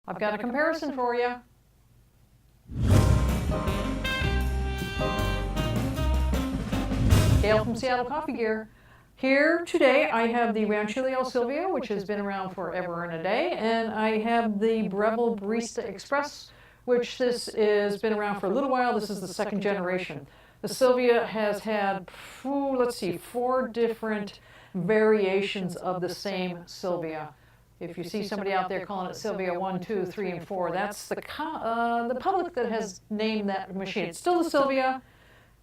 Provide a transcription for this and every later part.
I've got a comparison for you. Gail from Seattle Coffee Gear. Here today I have the Rancilio Silvia, which has been around forever and a day, and I have the Breville Barista Express, which this has been around for a little while. This is the second generation. The Silvia has had, let's see, 4 different variations of the same Silvia. If you see somebody out there calling it Silvia 1, 2, 3, and 4, that's the public that has named that machine. It's still the Silvia,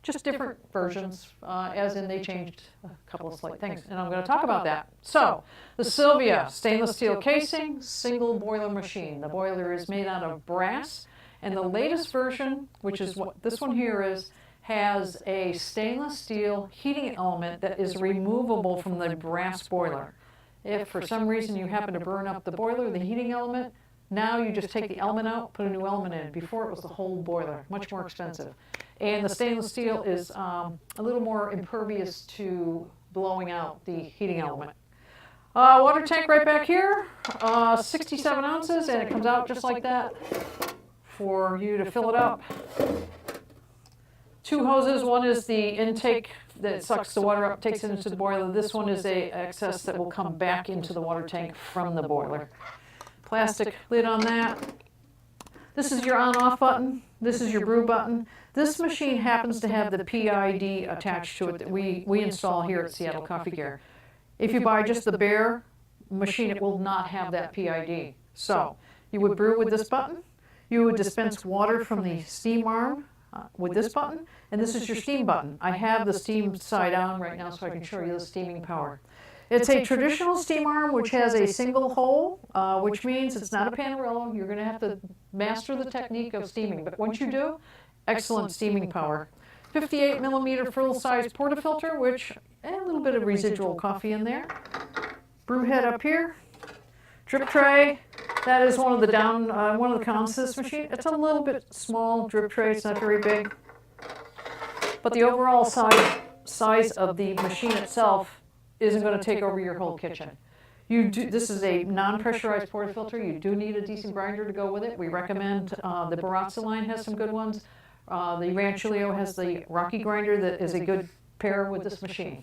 just different versions, as in they changed a couple of slight things, and I'm going to talk about that. So, the Silvia, stainless steel casing, single boiler machine. The boiler is made out of brass, and the latest version, which is what this one here is, has a stainless steel heating element that is removable from the brass boiler. If for some reason you happen to burn up the boiler, the heating element, now you just take the element out, put a new element in. Before it was the whole boiler, much more expensive. And the stainless steel is a little more impervious to blowing out the heating element. Water tank right back here, 67 ounces, and it comes out just like that for you to fill it up. 2 hoses, one is the intake that sucks the water up, takes it into the boiler. This one is a excess that will come back into the water tank from the boiler. Plastic lid on that. This is your on-off button. This is your brew button. This machine happens to have the PID attached to it that we install here at Seattle Coffee Gear. If you buy just the bare machine, it will not have that PID. So you would brew with this button. You would dispense water from the steam arm with this button, and this is your steam button. I have the steam side on right now so I can show you the steaming power. It's a traditional steam arm which has a single hole, which means it's not a Panarello. You're going to have to master the technique of steaming, but once you do, excellent steaming power. 58 millimeter full-size portafilter, which a little bit of residual coffee in there. Brew head up here. Drip tray. That is one of the cons to this machine. It's a little bit small drip tray. It's not very big, but the overall size of the machine itself isn't going to take over your whole kitchen. This is a non-pressurized portafilter. You do need a decent grinder to go with it. We recommend the Barista line has some good ones. The Rancilio has the Rocky grinder that is a good pair with this machine.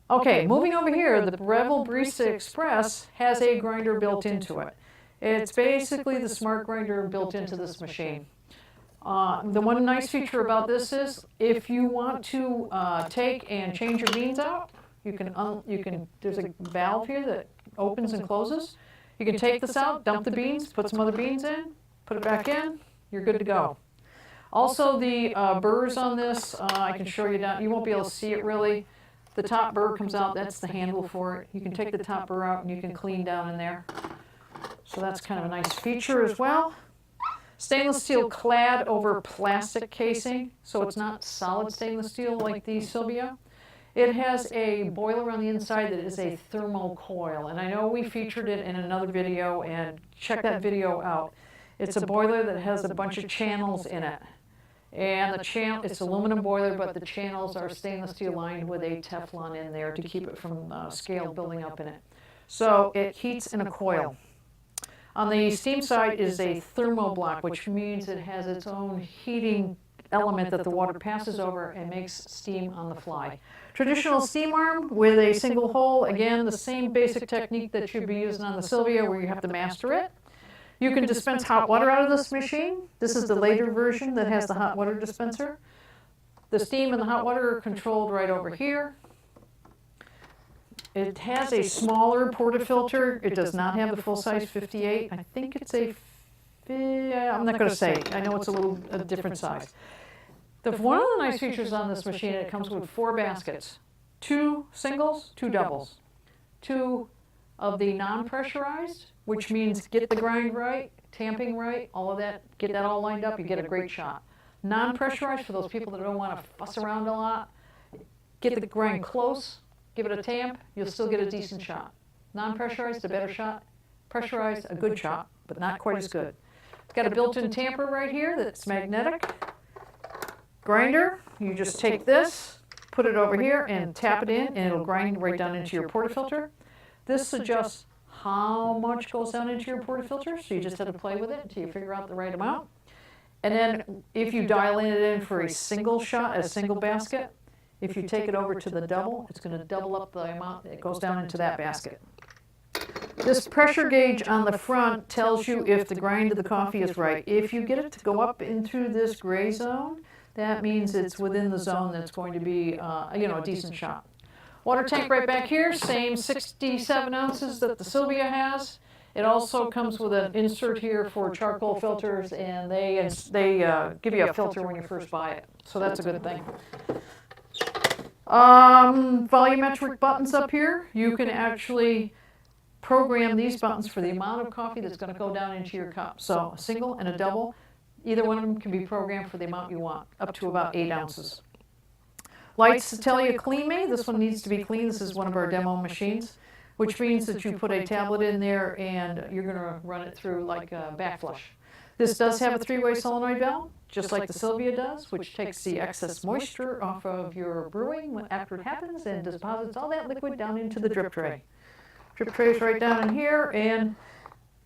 Okay, moving over here, the Breville Barista Express has a grinder built into it. It's basically the smart grinder built into this machine. The one nice feature about this is if you want to take and change your beans out, there's a valve here that opens and closes. You can take this out, dump the beans, put some other beans in, put it back in, you're good to go. Also the burrs on this, I can show you down, you won't be able to see it really. The top burr comes out, that's the handle for it. You can take the top burr out and you can clean down in there. So that's kind of a nice feature as well. Stainless steel clad over plastic casing, so it's not solid stainless steel like the Silvia. It has a boiler on the inside that is a thermocoil, and I know we featured it in another video, and check that video out. It's a boiler that has a bunch of channels in it. And it's aluminum boiler, but the channels are stainless steel lined with a Teflon in there to keep it from scale building up in it. So it heats in a coil. On the steam side is a thermoblock, which means it has its own heating element that the water passes over and makes steam on the fly. Traditional steam arm with a single hole, again, the same basic technique that you'd be using on the Silvia where you have to master it. You can dispense hot water out of this machine. This is the later version that has the hot water dispenser. The steam and the hot water are controlled right over here. It has a smaller portafilter. It does not have the full-size 58. I think it's I'm not going to say. I know it's a different size. One of the nice features on this machine, it comes with 4 baskets. 2 singles, 2 doubles. 2 of the non-pressurized, which means get the grind right, tamping right, all of that, get that all lined up, you get a great shot. Non-pressurized, for those people that don't want to fuss around a lot, get the grind close, give it a tamp, you'll still get a decent shot. Non-pressurized, a better shot. Pressurized, a good shot, but not quite as good. Got a built-in tamper right here that's magnetic. Grinder, you just take this, put it over here and tap it in, and it'll grind right down into your portafilter. This adjusts how much goes down into your portafilter, so you just have to play with it until you figure out the right amount. And then if you dial it in for a single shot, a single basket, if you take it over to the double, it's going to double up the amount that goes down into that basket. This pressure gauge on the front tells you if the grind of the coffee is right. If you get it to go up into this gray zone, that means it's within the zone that's going to be, a decent shot. Water tank right back here, same 67 ounces that the Silvia has. It also comes with an insert here for charcoal filters, and they give you a filter when you first buy it. So that's a good thing. Volumetric buttons up here. You can actually program these buttons for the amount of coffee that's going to go down into your cup. So a single and a double, either one of them can be programmed for the amount you want, up to about 8 ounces. Lights to tell you clean me. This one needs to be clean. This is one of our demo machines, which means that you put a tablet in there and you're going to run it through like a backflush. This does have a 3-way solenoid valve, just like the Silvia does, which takes the excess moisture off of your brewing after it happens and deposits all that liquid down into the drip tray. Drip tray is right down in here, and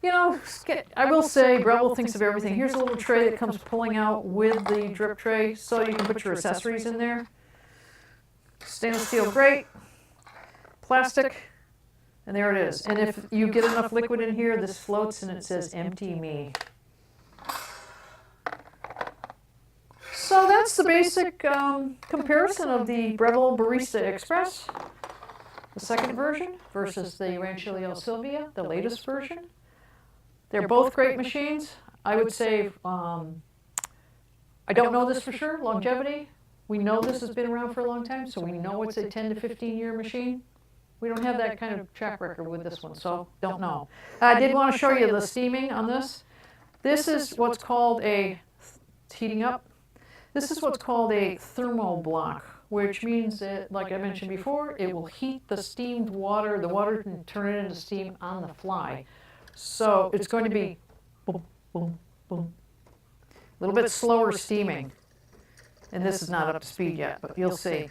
I will say Breville thinks of everything. Here's a little tray that comes pulling out with the drip tray, so you can put your accessories in there. Stainless steel grate, plastic, and there it is. And if you get enough liquid in here, this floats and it says empty me. So that's the basic comparison of the Breville Barista Express, the second version, versus the Rancilio Silvia, the latest version. They're both great machines. I would say, I don't know this for sure, longevity. We know this has been around for a long time, so we know it's a 10 to 15-year machine. We don't have that kind of track record with this one, so don't know. I did want to show you the steaming on this. This is what's called heating up. This is what's called a thermoblock, which means that, like I mentioned before, it will heat the steamed water, the water can turn it into steam on the fly. So it's going to be boom, boom, boom. A little bit slower steaming. And this is not up to speed yet, but you'll see.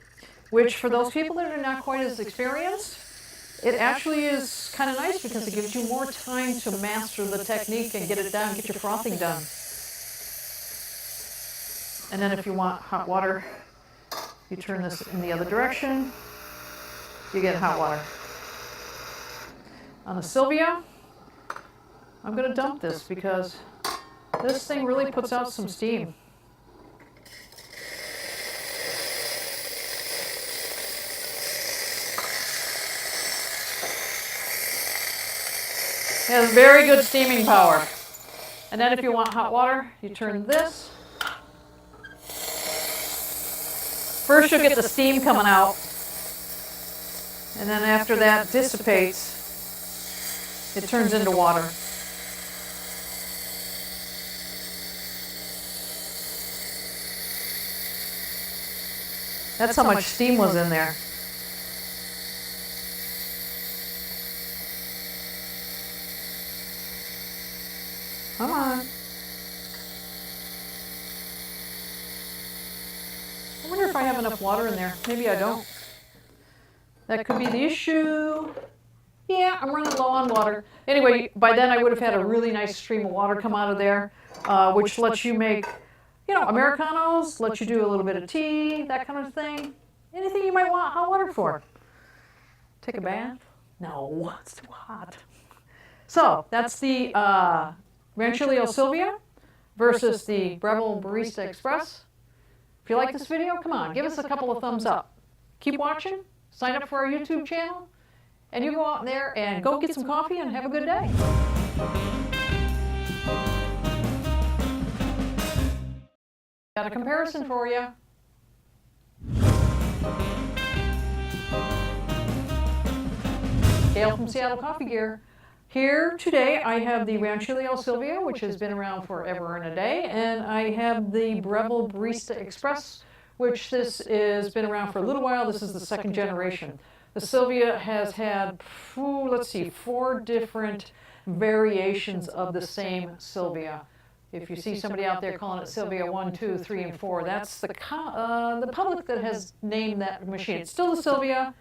Which, for those people that are not quite as experienced, it actually is kind of nice because it gives you more time to master the technique and get it done, get your frothing done. And then if you want hot water, you turn this in the other direction, you get hot water. On the Silvia, I'm going to dump this because this thing really puts out some steam. It has very good steaming power. And then if you want hot water, you turn this. First you'll get the steam coming out, and then after that dissipates, it turns into water. That's how much steam was in there. Come on. I wonder if I have enough water in there. Maybe I don't. That could be the issue. Yeah, I'm running low on water. Anyway, by then I would have had a really nice stream of water come out of there, which lets you make, Americanos, lets you do a little bit of tea, that kind of thing. Anything you might want hot water for. Take a bath? No, it's too hot. So that's the Rancilio Silvia versus the Breville Barista Express. If you like this video, come on, give us a couple of thumbs up. Keep watching, sign up for our YouTube channel, and you go out there and go get some coffee and have a good day. Got a comparison for you. Gail from Seattle Coffee Gear. Here today I have the Rancilio Silvia, which has been around forever and a day, and I have the Breville Barista Express, which this has been around for a little while. This is the second generation. The Silvia has had, 4 different variations of the same Silvia. If you see somebody out there calling it Silvia 1, 2, 3, and 4, that's the public that has named that machine. It's still the Silvia.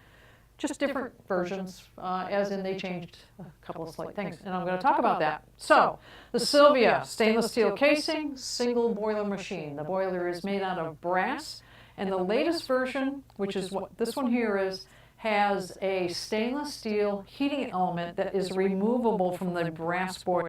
just different versions, as in they changed a couple of slight things, and I'm going to talk about that. So, the Silvia stainless steel casing, single boiler machine. The boiler is made out of brass, and the latest version, which is what this one here is, has a stainless steel heating element that is removable from the brass boiler.